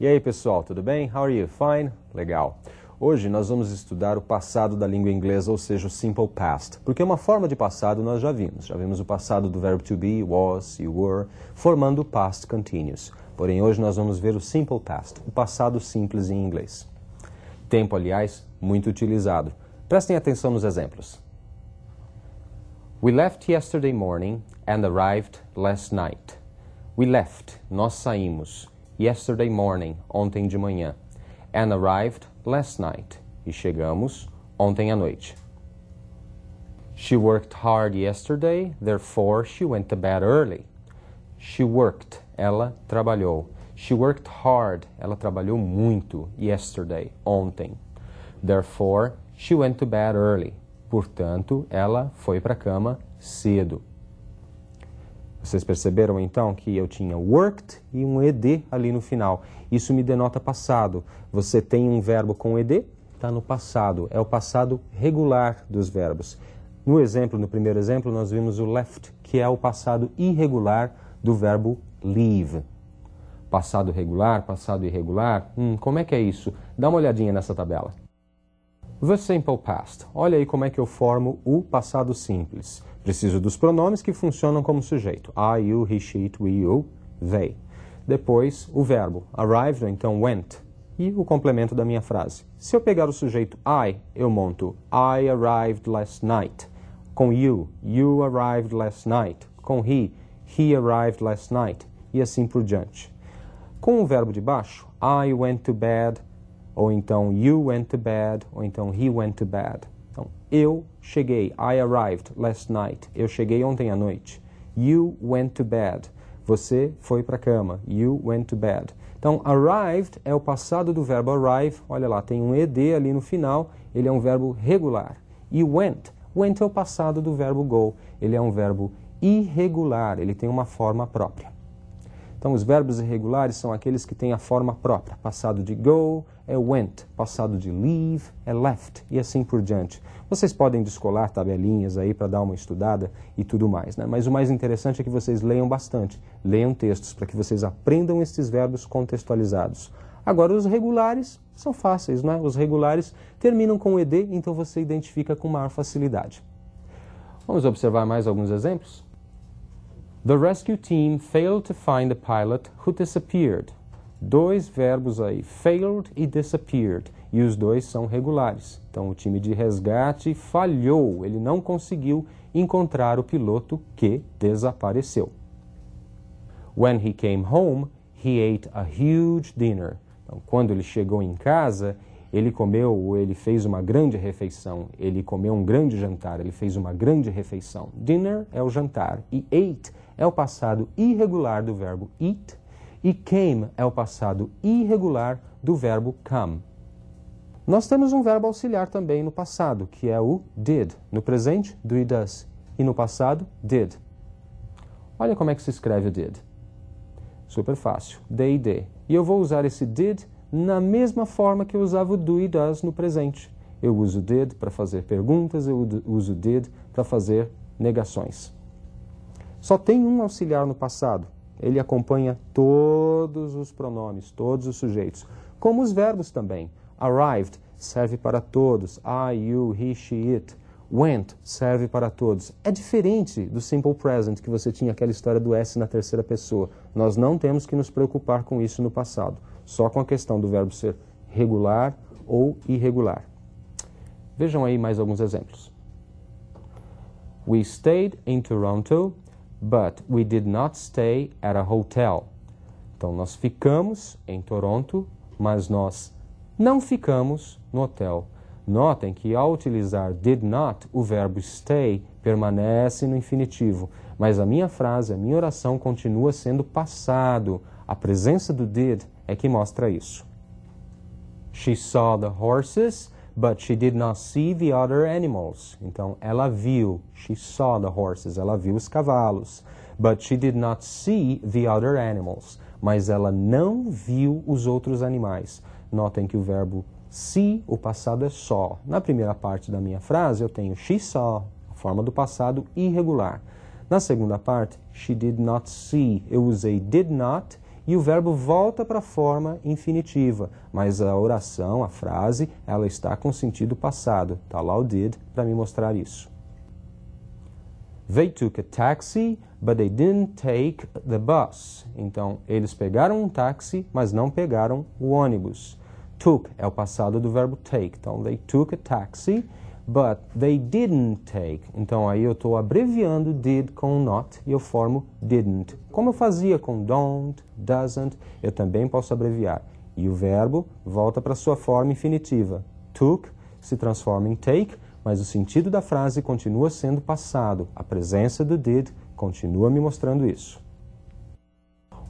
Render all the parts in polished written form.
E aí pessoal, tudo bem? How are you? Fine? Legal. Hoje nós vamos estudar o passado da língua inglesa, ou seja, o simple past. Porque uma forma de passado nós já vimos. Já vimos o passado do verbo to be, was, you were, formando o past continuous. Porém, hoje nós vamos ver o simple past, o passado simples em inglês. Tempo, aliás, muito utilizado. Prestem atenção nos exemplos. We left yesterday morning and arrived last night. We left, nós saímos. Yesterday morning, ontem de manhã. And arrived last night. E chegamos ontem à noite. She worked hard yesterday, therefore she went to bed early. She worked, ela trabalhou. She worked hard, ela trabalhou muito, yesterday, ontem. Therefore, she went to bed early. Portanto, ela foi para a cama cedo. Vocês perceberam então que eu tinha worked e um ed ali no final. Isso me denota passado. Você tem um verbo com ed, está no passado. É o passado regular dos verbos. No primeiro exemplo, nós vimos o left, que é o passado irregular do verbo leave. Passado regular, passado irregular. Como é que é isso? Dá uma olhadinha nessa tabela. The simple past. Olha aí como é que eu formo o passado simples. Preciso dos pronomes que funcionam como sujeito. I, you, he, she, it, we, you, they. Depois, o verbo arrived, ou então went. E o complemento da minha frase. Se eu pegar o sujeito I, eu monto I arrived last night. Com you, you arrived last night. Com he arrived last night. E assim por diante. Com o verbo de baixo, I went to bed, ou então you went to bed, ou então he went to bed. Então, eu cheguei, I arrived last night. Eu cheguei ontem à noite. You went to bed. Você foi para a cama. You went to bed. Então, arrived é o passado do verbo arrive. Olha lá, tem um ed ali no final. Ele é um verbo regular. E went. Went é o passado do verbo go. Ele é um verbo irregular. Ele tem uma forma própria. Então, os verbos irregulares são aqueles que têm a forma própria. Passado de go é went, passado de leave é left, e assim por diante. Vocês podem descolar tabelinhas aí para dar uma estudada e tudo mais, né? Mas o mais interessante é que vocês leiam bastante. Leiam textos para que vocês aprendam estes verbos contextualizados. Agora, os regulares são fáceis, né? Os regulares terminam com ed, então você identifica com maior facilidade. Vamos observar mais alguns exemplos? The rescue team failed to find the pilot who disappeared. Dois verbos aí, failed e disappeared, e os dois são regulares. Então, o time de resgate falhou, ele não conseguiu encontrar o piloto que desapareceu. When he came home, he ate a huge dinner. Então, quando ele chegou em casa, ele fez uma grande refeição, ele comeu um grande jantar, ele fez uma grande refeição. Dinner é o jantar, e ate é o passado irregular do verbo eat, e came é o passado irregular do verbo come. Nós temos um verbo auxiliar também no passado, que é o did. No presente, do e does. E no passado, did. Olha como é que se escreve o did. Super fácil. D. E eu vou usar esse did na mesma forma que eu usava o do e does no presente. Eu uso did para fazer perguntas, eu uso did para fazer negações. Só tem um auxiliar no passado. Ele acompanha todos os pronomes, todos os sujeitos. Como os verbos também. Arrived serve para todos. I, you, he, she, it. Went serve para todos. É diferente do simple present, que você tinha aquela história do S na terceira pessoa. Nós não temos que nos preocupar com isso no passado. Só com a questão do verbo ser regular ou irregular. Vejam aí mais alguns exemplos. We stayed in Toronto, but we did not stay at a hotel. Então, nós ficamos em Toronto, mas nós não ficamos no hotel. Notem que ao utilizar did not, o verbo stay permanece no infinitivo. Mas a minha frase, a minha oração continua sendo passado. A presença do did é que mostra isso. She saw the horses, but she did not see the other animals. Então, ela viu. She saw the horses. Ela viu os cavalos. But she did not see the other animals. Mas ela não viu os outros animais. Notem que o verbo see, o passado é saw. Na primeira parte da minha frase, eu tenho she saw, a forma do passado irregular. Na segunda parte, she did not see. Eu usei did not e o verbo volta para a forma infinitiva, mas a oração, a frase, ela está com sentido passado. Está lá o did para me mostrar isso. They took a taxi, but they didn't take the bus. Então, eles pegaram um táxi, mas não pegaram o ônibus. Took é o passado do verbo take. Então, they took a taxi, but they didn't take. Então, aí eu estou abreviando did com not e eu formo didn't. Como eu fazia com don't, doesn't, eu também posso abreviar. E o verbo volta para sua forma infinitiva. Took se transforma em take, mas o sentido da frase continua sendo passado. A presença do did continua me mostrando isso.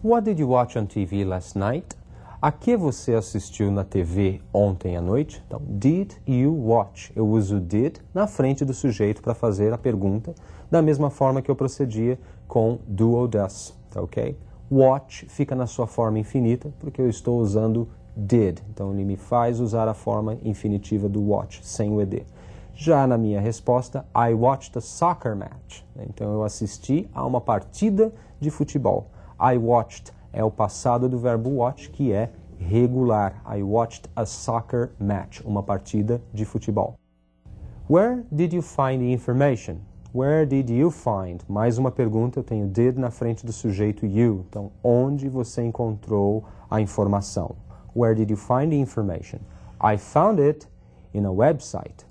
What did you watch on TV last night? A que você assistiu na TV ontem à noite? Então, did you watch? Eu uso did na frente do sujeito para fazer a pergunta, da mesma forma que eu procedia com do ou does, tá ok? Watch fica na sua forma infinita, porque eu estou usando did. Então, ele me faz usar a forma infinitiva do watch, sem o ed. Já na minha resposta, I watched a soccer match. Então, eu assisti a uma partida de futebol. I watched é o passado do verbo watch, que é regular. I watched a soccer match, uma partida de futebol. Where did you find the information? Where did you find? Mais uma pergunta, eu tenho did na frente do sujeito you. Então, onde você encontrou a informação? Where did you find the information? I found it in a website.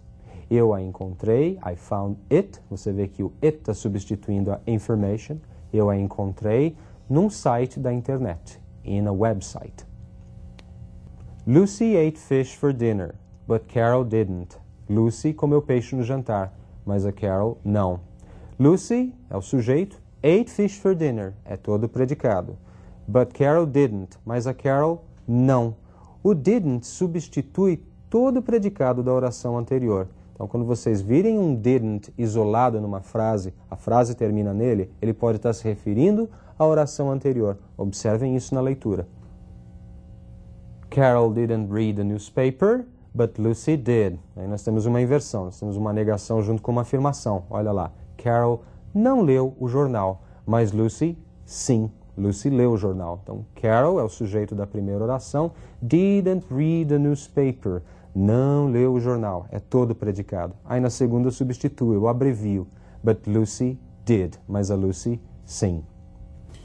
Eu a encontrei, I found it. Você vê que o it está substituindo a information. Eu a encontrei num site da internet, in a website. Lucy ate fish for dinner, but Carol didn't. Lucy comeu peixe no jantar, mas a Carol não. Lucy é o sujeito, ate fish for dinner é todo o predicado. But Carol didn't, mas a Carol não. O didn't substitui todo o predicado da oração anterior. Então, quando vocês virem um didn't isolado numa frase, a frase termina nele, ele pode estar se referindo à oração anterior. Observem isso na leitura. Carol didn't read the newspaper, but Lucy did. Aí nós temos uma inversão, nós temos uma negação junto com uma afirmação. Olha lá, Carol não leu o jornal, mas Lucy, sim. Lucy leu o jornal. Então, Carol é o sujeito da primeira oração. Didn't read the newspaper. Não leu o jornal. É todo predicado. Aí na segunda eu substituo, eu abrevio. But Lucy did. Mas a Lucy, sim.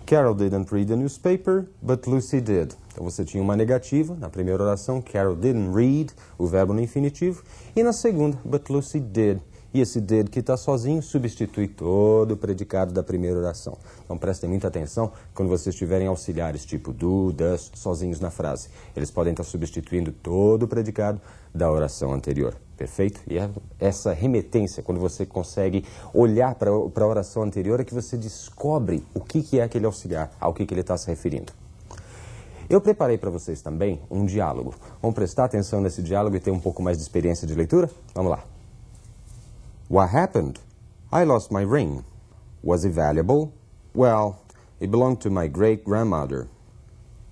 Carol didn't read the newspaper, but Lucy did. Então você tinha uma negativa. Na primeira oração, Carol didn't read, o verbo no infinitivo. E na segunda, but Lucy did. E esse did que está sozinho substitui todo o predicado da primeira oração. Então prestem muita atenção quando vocês tiverem auxiliares tipo do, does, sozinhos na frase. Eles podem estar substituindo todo o predicado da oração anterior. Perfeito? E essa remetência, quando você consegue olhar para a oração anterior, é que você descobre o que é aquele auxiliar, ao que ele está se referindo. Eu preparei para vocês também um diálogo. Vamos prestar atenção nesse diálogo e ter um pouco mais de experiência de leitura? Vamos lá. What happened? I lost my ring. Was it valuable? Well, it belonged to my great-grandmother.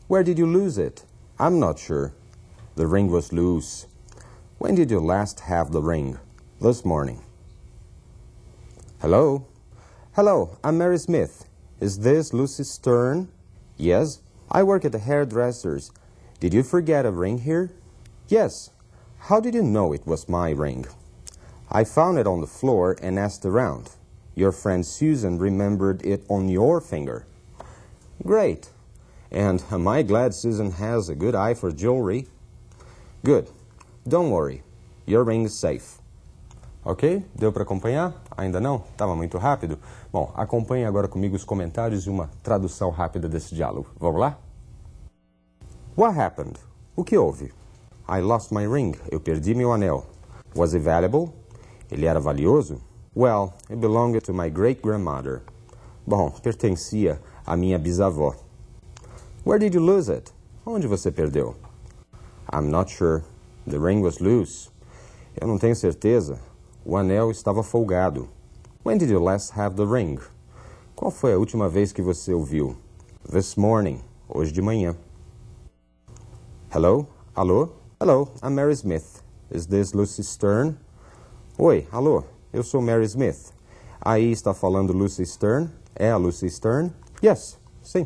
Where did you lose it? I'm not sure. The ring was loose. When did you last have the ring? This morning. Hello? Hello, I'm Mary Smith. Is this Lucy Stern? Yes, I work at the hairdresser's. Did you forget a ring here? Yes. How did you know it was my ring? I found it on the floor and asked around. Your friend Susan remembered it on your finger. Great. And am I glad Susan has a good eye for jewelry? Good. Don't worry. Your ring is safe. Ok? Deu para acompanhar? Ainda não? Estava muito rápido? Bom, acompanhe agora comigo os comentários e uma tradução rápida desse diálogo. Vamos lá? What happened? O que houve? I lost my ring. Eu perdi meu anel. Was it valuable? Ele era valioso? Well, it belonged to my great-grandmother. Bom, pertencia à minha bisavó. Where did you lose it? Onde você perdeu? I'm not sure. The ring was loose. Eu não tenho certeza. O anel estava folgado. When did you last have the ring? Qual foi a última vez que você o viu? This morning. Hoje de manhã. Hello? Alô? Hello, I'm Mary Smith. Is this Lucy Stern? Oi, alô, eu sou Mary Smith. Aí está falando Lucy Stern? É a Lucy Stern? Yes, sim.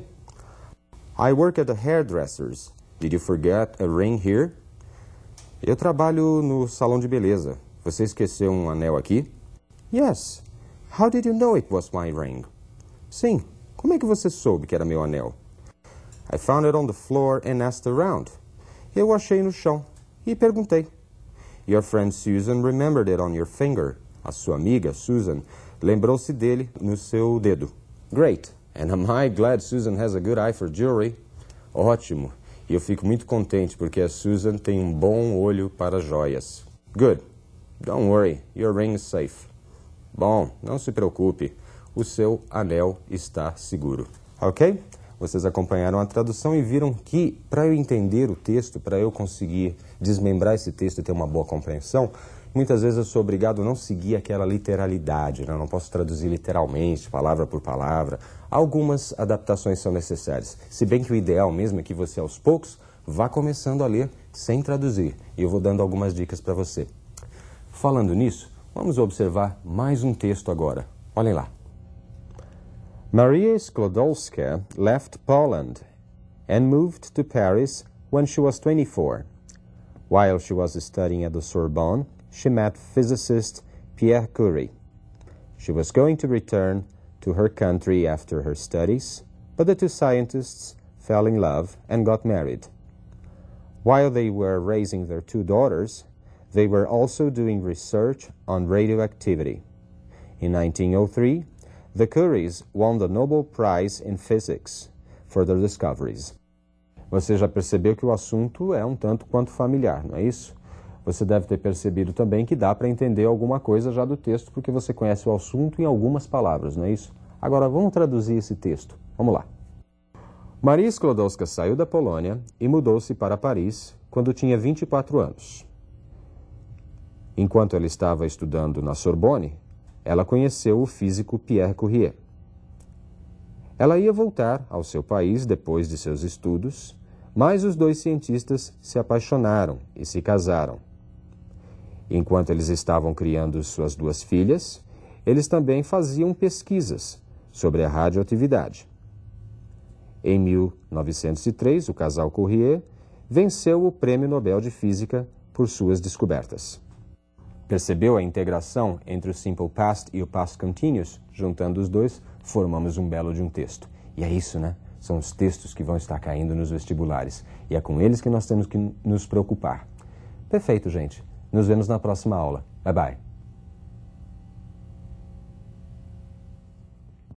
I work at a hairdresser's. Did you forget a ring here? Eu trabalho no salão de beleza. Você esqueceu um anel aqui? Yes. How did you know it was my ring? Sim. Como é que você soube que era meu anel? I found it on the floor and asked around. Eu o achei no chão e perguntei. Your friend Susan remembered it on your finger. A sua amiga, Susan, lembrou-se dele no seu dedo. Great. And am I glad Susan has a good eye for jewelry? Ótimo. E eu fico muito contente porque a Susan tem um bom olho para joias. Good. Don't worry. Your ring is safe. Bom, não se preocupe. O seu anel está seguro. Ok? Vocês acompanharam a tradução e viram que, para eu entender o texto, para eu conseguir desmembrar esse texto e ter uma boa compreensão, muitas vezes eu sou obrigado a não seguir aquela literalidade, né? Eu não posso traduzir literalmente, palavra por palavra. Algumas adaptações são necessárias. Se bem que o ideal mesmo é que você, aos poucos, vá começando a ler sem traduzir. E eu vou dando algumas dicas para você. Falando nisso, vamos observar mais um texto agora. Olhem lá. Maria Sklodowska left Poland and moved to Paris when she was 24. While she was studying at the Sorbonne, she met physicist Pierre Curie. She was going to return to her country after her studies, but the two scientists fell in love and got married. While they were raising their two daughters, they were also doing research on radioactivity. In 1903, the Curies won the Nobel Prize in Physics for their discoveries. Você já percebeu que o assunto é um tanto quanto familiar, não é isso? Você deve ter percebido também que dá para entender alguma coisa já do texto, porque você conhece o assunto em algumas palavras, não é isso? Agora vamos traduzir esse texto. Vamos lá. Maria Sklodowska saiu da Polônia e mudou-se para Paris quando tinha 24 anos. Enquanto ela estava estudando na Sorbonne, ela conheceu o físico Pierre Curie. Ela ia voltar ao seu país depois de seus estudos, mas os dois cientistas se apaixonaram e se casaram. Enquanto eles estavam criando suas duas filhas, eles também faziam pesquisas sobre a radioatividade. Em 1903, o casal Curie venceu o Prêmio Nobel de Física por suas descobertas. Percebeu a integração entre o Simple Past e o Past Continuous? Juntando os dois, formamos um belo de um texto. E é isso, né? São os textos que vão estar caindo nos vestibulares. E é com eles que nós temos que nos preocupar. Perfeito, gente. Nos vemos na próxima aula. Bye, bye.